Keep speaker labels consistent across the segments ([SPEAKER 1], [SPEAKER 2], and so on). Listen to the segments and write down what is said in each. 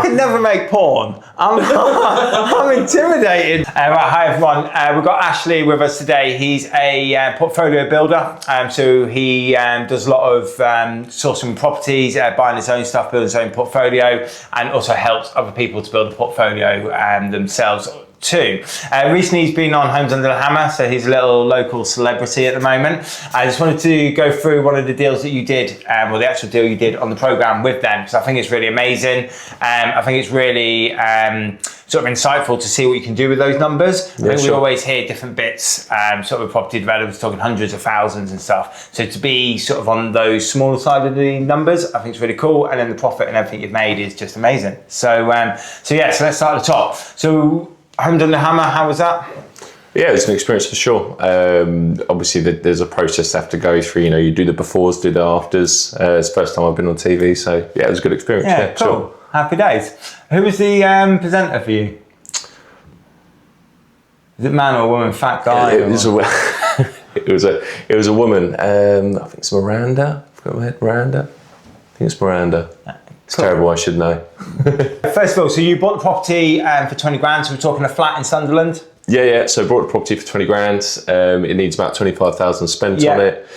[SPEAKER 1] could never make porn. I'm intimidated. Right, hi everyone. We've got Ashley with us today. He's a portfolio builder. So he does a lot of sourcing properties, buying his own stuff, building his own portfolio, and also helps other people to build a portfolio themselves too. Recently he's been on Homes Under the Hammer, so he's a little local celebrity at the moment. I just wanted to go through one of the deals that you did, or the actual deal you did on the programme with them, because I think it's really amazing. I think it's really sort of insightful to see what you can do with those numbers. I think we always hear different bits, sort of property developers talking hundreds of thousands and stuff. So to be sort of on those smaller side of the numbers, I think it's really cool. And then the profit and everything you've made is just amazing. So so let's start at the top. So Homes Under the Hammer, how was that?
[SPEAKER 2] Yeah, it's an experience for sure. Obviously, there's a process to have to go through. You know, you do the befores, do the afters. It's the first time I've been on TV, so yeah, it was a good experience.
[SPEAKER 1] Yeah, cool. Sure. Happy days. Who was the presenter for you? Is it man or woman? Fat guy?
[SPEAKER 2] It was a woman. I think it's Miranda. I've got my head. Miranda. I think it's Miranda. It's cool. Terrible, I should know.
[SPEAKER 1] First of all, so you bought the property for 20 grand, so we're talking a flat in Sunderland?
[SPEAKER 2] Yeah, so bought the property for 20 grand. It needs about 25,000 spent on it.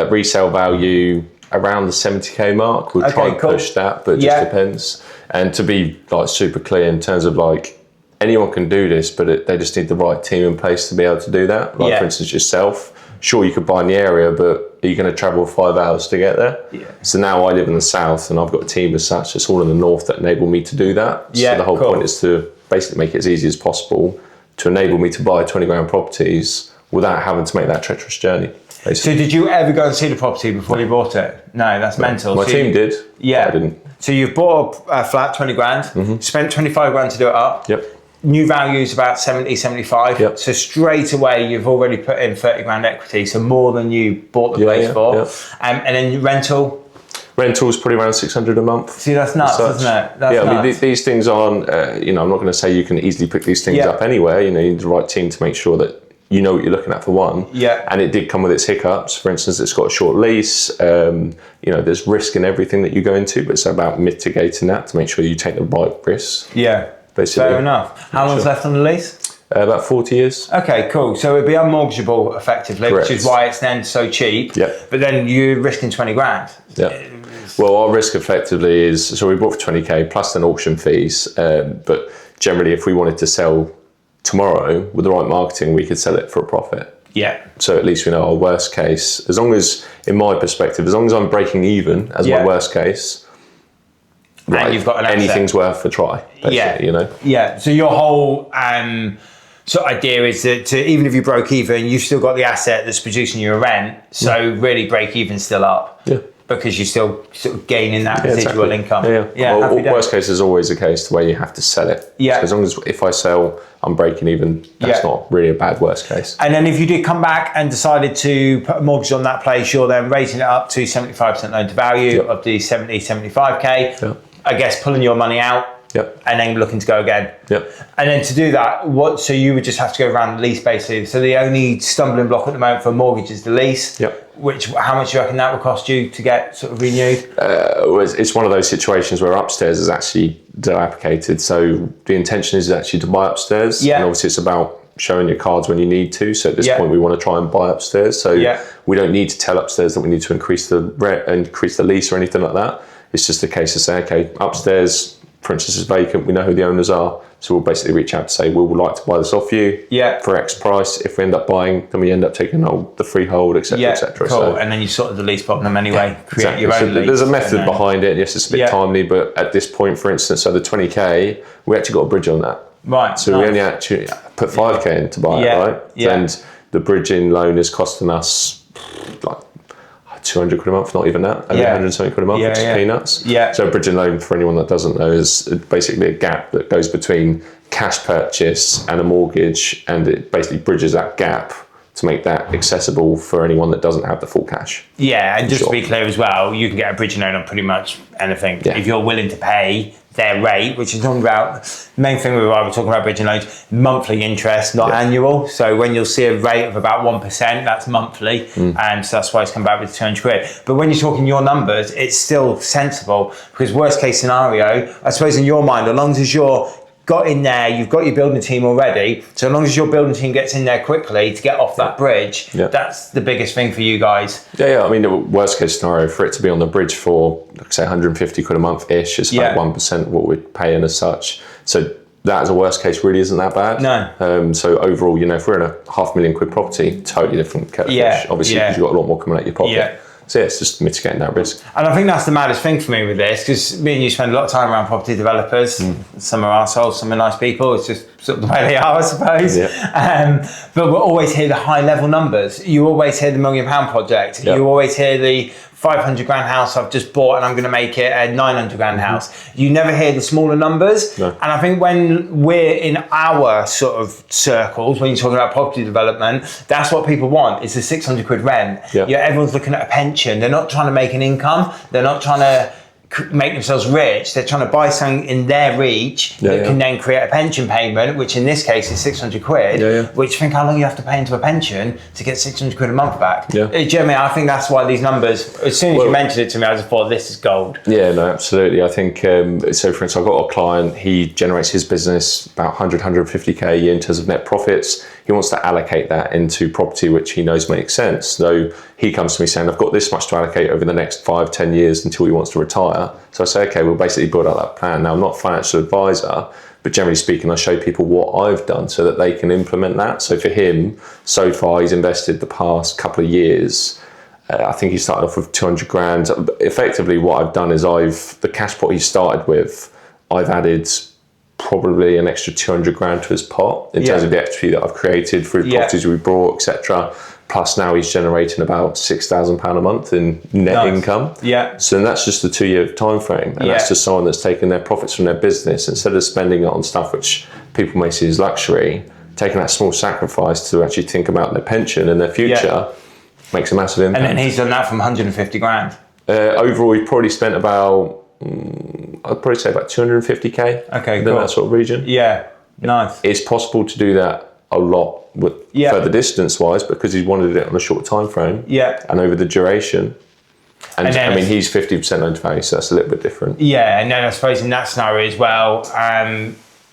[SPEAKER 2] Resale value around the 70k mark. We'll try and push that, but it just depends. And to be like super clear in terms of like, anyone can do this, but they just need the right team in place to be able to do that. Like for instance, yourself. Sure, you could buy in the area, but are you going to travel 5 hours to get there? Yeah. So now I live in the south and I've got a team as such, it's all in the north that enable me to do that. Yeah, so the whole point is to basically make it as easy as possible to enable me to buy 20 grand properties without having to make that treacherous journey. Basically.
[SPEAKER 1] So did you ever go and see the property before you bought it? No, that's mental.
[SPEAKER 2] My team did,
[SPEAKER 1] yeah.
[SPEAKER 2] I didn't.
[SPEAKER 1] So you've bought a flat, 20 grand, spent 25 grand to do it up.
[SPEAKER 2] Yep.
[SPEAKER 1] New value is about 70, 75.
[SPEAKER 2] Yep.
[SPEAKER 1] So straight away, you've already put in 30 grand equity. So more than you bought the place for.
[SPEAKER 2] Yeah.
[SPEAKER 1] And then rental?
[SPEAKER 2] Rental's probably around 600 a month.
[SPEAKER 1] See, that's nuts, isn't it? That's nuts.
[SPEAKER 2] I mean, these things aren't, I'm not going to say you can easily pick these things up anywhere. You know, you need the right team to make sure that you know what you're looking at for one. Yeah. And it did come with its hiccups. For instance, it's got a short lease. There's risk in everything that you go into, but it's about mitigating that to make sure you take the right risks.
[SPEAKER 1] Yeah.
[SPEAKER 2] Basically.
[SPEAKER 1] Fair enough. How long's left on the lease?
[SPEAKER 2] About 40 years.
[SPEAKER 1] Okay, cool. So it'd be unmortgageable effectively, which is why it's then so cheap. Yeah. But then you're risking 20 grand.
[SPEAKER 2] Yeah. Well, our risk effectively is, so we bought for 20k plus then auction fees. But generally, if we wanted to sell tomorrow with the right marketing, we could sell it for a profit. Yeah. So at least we know our worst case, as long as, in my perspective, as long as I'm breaking even as my worst case, and you've got an anything's worth a try, you know? Yeah,
[SPEAKER 1] so your whole sort of idea is that even if you broke even, you've still got the asset that's producing your rent, so really break even still up. Yeah. Because you're still sort of gaining that residual income.
[SPEAKER 2] Yeah. Well, worst case is always the case where you have to sell it. Yeah. So as long as if I sell, I'm breaking even, that's not really a bad worst case.
[SPEAKER 1] And then if you did come back and decided to put a mortgage on that place, you're then raising it up to 75% loan to value of the 70, 75k. Yeah. I guess pulling your money out. Yep. And then looking to go again. Yep. And then to do that, so you would just have to go around the lease basically. So the only stumbling block at the moment for a mortgage is the lease. Yep. How much do you reckon that will cost you to get sort of renewed?
[SPEAKER 2] It's one of those situations where upstairs is actually dilapidated. So the intention is actually to buy upstairs. Yeah. And obviously it's about showing your cards when you need to. So at this point we want to try and buy upstairs. So we don't need to tell upstairs that we need to increase the rent, increase the lease or anything like that. It's just a case of saying, okay, upstairs, for instance, is vacant. We know who the owners are. So we'll basically reach out to say, we would like to buy this off you for X price. If we end up buying, then we end up taking the freehold, etc., etc.
[SPEAKER 1] Cool. So, and then you sort of the lease problem anyway, create your own lease.
[SPEAKER 2] There's a method behind it. Yes, it's a bit timely, but at this point, for instance, so the 20k, we actually got a bridge on that. Right. So we only actually put 5k in to buy it, right? Yeah. And the bridging loan is costing us like 200 quid a month, not even that, 170 quid a month, which is peanuts. Yeah. So a bridging loan, for anyone that doesn't know, is basically a gap that goes between cash purchase and a mortgage, and it basically bridges that gap to make that accessible for anyone that doesn't have the full cash.
[SPEAKER 1] Yeah, and just to be clear as well, you can get a bridging loan on pretty much anything.
[SPEAKER 2] Yeah.
[SPEAKER 1] If you're willing to pay their rate, which is talking about, the main thing we were talking about bridging loans, monthly interest, not annual. So when you'll see a rate of about 1%, that's monthly. And so that's why it's come back with 200 quid. But when you're talking your numbers, it's still sensible, because worst case scenario, I suppose in your mind, as long as you're got in there, you've got your building team already, so as long as your building team gets in there quickly to get off that bridge, that's the biggest thing for you guys.
[SPEAKER 2] I mean, the worst case scenario for it to be on the bridge for, like say, 150 quid a month ish, is about 1% what we're paying as such. So that as a worst case really isn't that bad.
[SPEAKER 1] No.
[SPEAKER 2] So overall, you know, if we're in a £500,000 property, totally different kettle of fish, obviously, because you've got a lot more coming out your pocket. So yeah, it's just mitigating that risk.
[SPEAKER 1] And I think that's the maddest thing for me with this, because me and you spend a lot of time around property developers. Some are arseholes, some are nice people. It's just sort of the way they are, I suppose. But we'll always hear the high level numbers. You always hear the £1 million project. You always hear the 500 grand house I've just bought and I'm going to make it a 900 grand house. You never hear the smaller numbers. And I think when we're in our sort of circles, when you're talking about property development, that's what people want, is the 600 quid rent. Everyone's looking at a pension. They're not trying to make an income. They're not trying to make themselves rich. They're trying to buy something in their reach that can then create a pension payment, which in this case is 600 quid, which think how long you have to pay into a pension to get 600 quid a month back. Do you know what I mean? I think that's why these numbers, as soon as you mentioned it to me, I just thought this is gold. Yeah,
[SPEAKER 2] no, absolutely. I think, so for instance, I've got a client, he generates his business about 100, 150k a year in terms of net profits. He wants to allocate that into property, which he knows makes sense. So he comes to me saying, I've got this much to allocate over the next 5-10 years until he wants to retire. So I say, okay, we'll basically build out that plan. Now, I'm not a financial advisor, but generally speaking, I show people what I've done so that they can implement that. So for him, so far, he's invested the past couple of years. I think he started off with 200 grand. Effectively, what I've done is the cash pot he started with, I've added probably an extra 200 grand to his pot in terms of the equity that I've created through properties we brought, etc. Plus now he's generating about £6,000 a month in net income. So that's just the 2-year time frame. And that's just someone that's taken their profits from their business, instead of spending it on stuff which people may see as luxury, taking that small sacrifice to actually think about their pension and their future makes a massive impact.
[SPEAKER 1] And then he's done that from 150 grand.
[SPEAKER 2] Overall, we've probably spent about, I'd probably say about 250k.
[SPEAKER 1] Okay,
[SPEAKER 2] in
[SPEAKER 1] cool.
[SPEAKER 2] that sort of region.
[SPEAKER 1] Nice.
[SPEAKER 2] It's possible to do that a lot with further distance wise, because he's wanted it on a short time frame and over the duration. And then, I mean, he's 50% loan to value, so that's a little bit different.
[SPEAKER 1] And then I suppose in that scenario as well,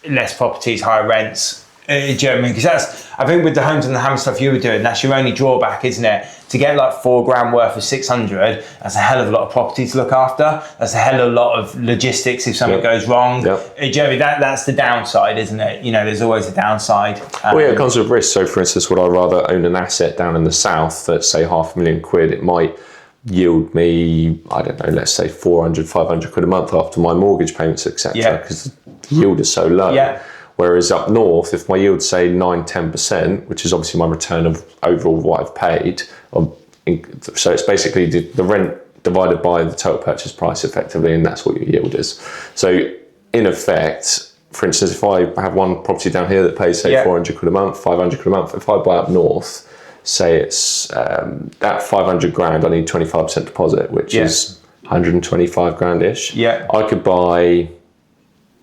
[SPEAKER 1] less properties, higher rents. Do you know what I mean? Because that's, I think with the homes and the hammer stuff you were doing, that's your only drawback, isn't it? To get like 4 grand worth of 600, that's a hell of a lot of property to look after. That's a hell of a lot of logistics if something goes wrong. Do you know what I mean? That's the downside, isn't it? You know, there's always a downside.
[SPEAKER 2] It comes with risk. So for instance, would I rather own an asset down in the south that's say £500,000? It might yield me, I don't know, let's say 400, 500 quid a month after my mortgage payments, etc. Because the yield is so low. Whereas up north, if my yield say 9-10%, which is obviously my return of overall what I've paid, so it's basically the rent divided by the total purchase price effectively, and that's what your yield is. So in effect, for instance, if I have one property down here that pays say 400 quid a month, 500 quid a month, if I buy up north, say it's that 500 grand, I need 25% deposit, which is 125 grand-ish. I could buy,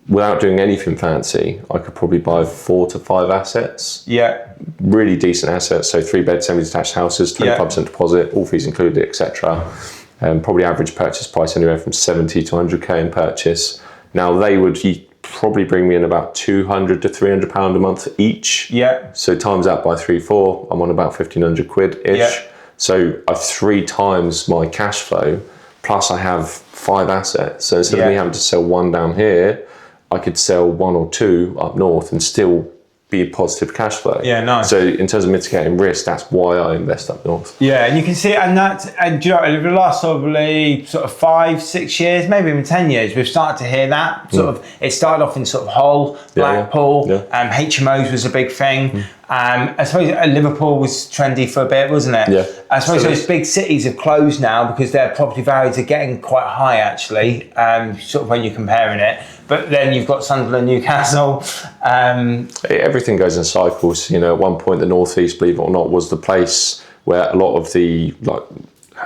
[SPEAKER 2] without doing anything fancy, I could probably buy 4 to 5 assets. Really decent assets, so 3-bed semi-detached houses, 25% deposit, all fees included, etc. Probably average purchase price anywhere from 70 to 100k in purchase. Now they would probably bring me in about 200 to 300 pound a month each. So times that by 3-4, I'm on about 1,500 quid-ish. So I've 3 times my cash flow, plus I have 5 assets. So instead of me having to sell 1 down here, I could sell 1 or 2 up north and still be a positive cash flow.
[SPEAKER 1] Nice.
[SPEAKER 2] So in terms of mitigating risk, that's why I invest up north.
[SPEAKER 1] And you can see, and do you know, over the last probably sort of 5-6 years, maybe even 10 years, we've started to hear that sort of. It started off in sort of Hull, Blackpool, HMOs was a big thing. I suppose Liverpool was trendy for a bit, wasn't it? I suppose those big cities have closed now because their property values are getting quite high, actually, sort of when you're comparing it. but then you've got Sunderland, Newcastle.
[SPEAKER 2] Everything goes in cycles. You know, at one point, the Northeast, believe it or not, was the place where a lot of the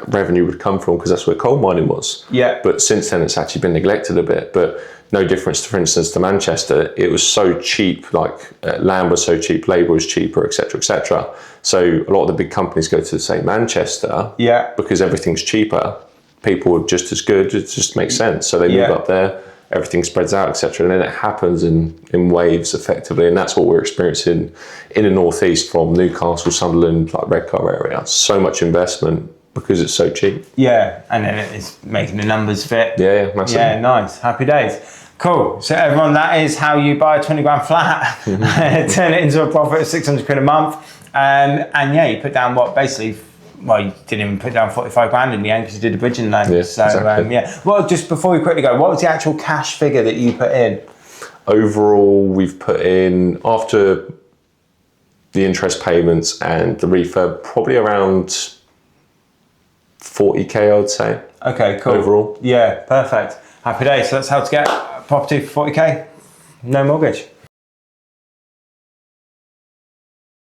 [SPEAKER 2] revenue would come from, because that's where coal mining was.
[SPEAKER 1] Yeah.
[SPEAKER 2] But since then, it's actually been neglected a bit. But no difference, for instance, to Manchester. It was so cheap, land was so cheap, labour was cheaper, etc., etc. So a lot of the big companies go to, say, Manchester, because everything's cheaper. People are just as good. It just makes sense. So they move up there. Everything spreads out, etc. And then it happens in waves, effectively. And that's what we're experiencing in the Northeast, from Newcastle, Sunderland, Redcar area. So much investment because it's so cheap.
[SPEAKER 1] Yeah, and then it's making the numbers fit.
[SPEAKER 2] Yeah, massive.
[SPEAKER 1] Yeah, nice. Happy days. Cool. So everyone, that is how you buy a 20 grand flat, turn it into a profit of 600 quid a month. And yeah, you put down basically, well, you didn't even put down 45 grand in the end because you did the bridging loan.
[SPEAKER 2] Yeah,
[SPEAKER 1] so
[SPEAKER 2] exactly.
[SPEAKER 1] Well, just before we quickly go, what was the actual cash figure that you put in?
[SPEAKER 2] Overall, we've put in, after the interest payments and the refurb, probably around 40k, I would say.
[SPEAKER 1] Okay, cool.
[SPEAKER 2] Overall.
[SPEAKER 1] Yeah, perfect. Happy days. So that's how to get a property for 40k. No mortgage.